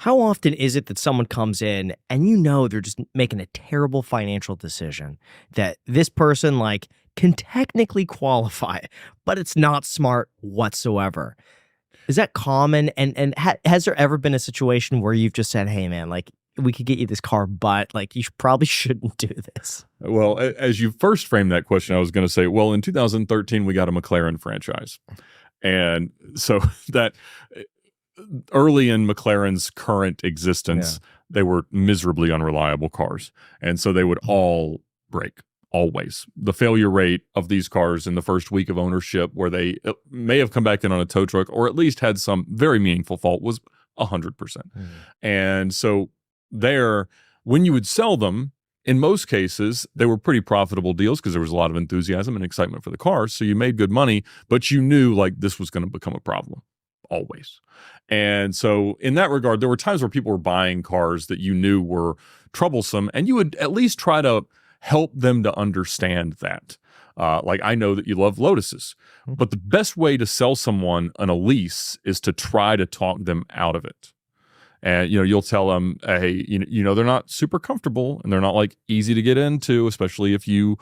How often is it that someone comes in and you know they're just making a terrible financial decision that this person can technically qualify, but it's not smart whatsoever? Is that common? And has there ever been a situation where you've just said, "Hey, man, we could get you this car, but probably shouldn't do this." Well, as you first framed that question, I was going to say, well, in 2013, we got a McLaren franchise. And so that early in McLaren's current existence, they were miserably unreliable cars. And so they would all break, always. The failure rate of these cars in the first week of ownership, where they may have come back in on a tow truck or at least had some very meaningful fault, was 100%. And so when you would sell them, in most cases, they were pretty profitable deals because there was a lot of enthusiasm and excitement for the cars. So you made good money, but you knew this was going to become a problem always. And so in that regard, there were times where people were buying cars that you knew were troublesome, and you would at least try to help them to understand that. I know that you love Lotuses, but the best way to sell someone on a lease is to try to talk them out of it. And, you'll tell them, hey, they're not super comfortable and they're not easy to get into, especially if you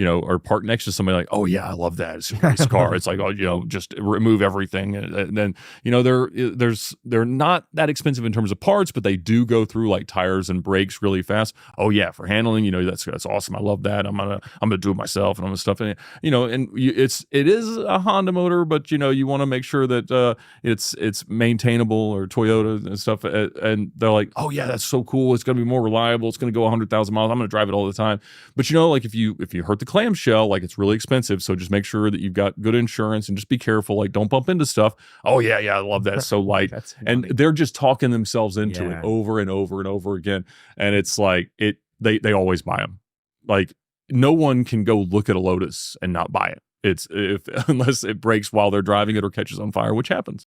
are parked next to somebody oh yeah, I love that. It's a nice car. It's just remove everything. And then, they're not that expensive in terms of parts, but they do go through tires and brakes really fast. Oh yeah, for handling, that's awesome. I love that. I'm gonna do it myself and I'm gonna stuff in it. It is a Honda motor, but you want to make sure that it's maintainable, or Toyota and stuff. And they're like, oh yeah, that's so cool. It's gonna be more reliable. It's gonna go 100,000 miles. I'm gonna drive it all the time. But if you hurt the clamshell, it's really expensive, so just make sure that you've got good insurance and just be careful, don't bump into stuff. Oh yeah, I love that. It's so light. And they're just talking themselves into it over and over and over again, and it's they always buy them. No one can go look at a Lotus and not buy it. Unless it breaks while they're driving it or catches on fire, which happens.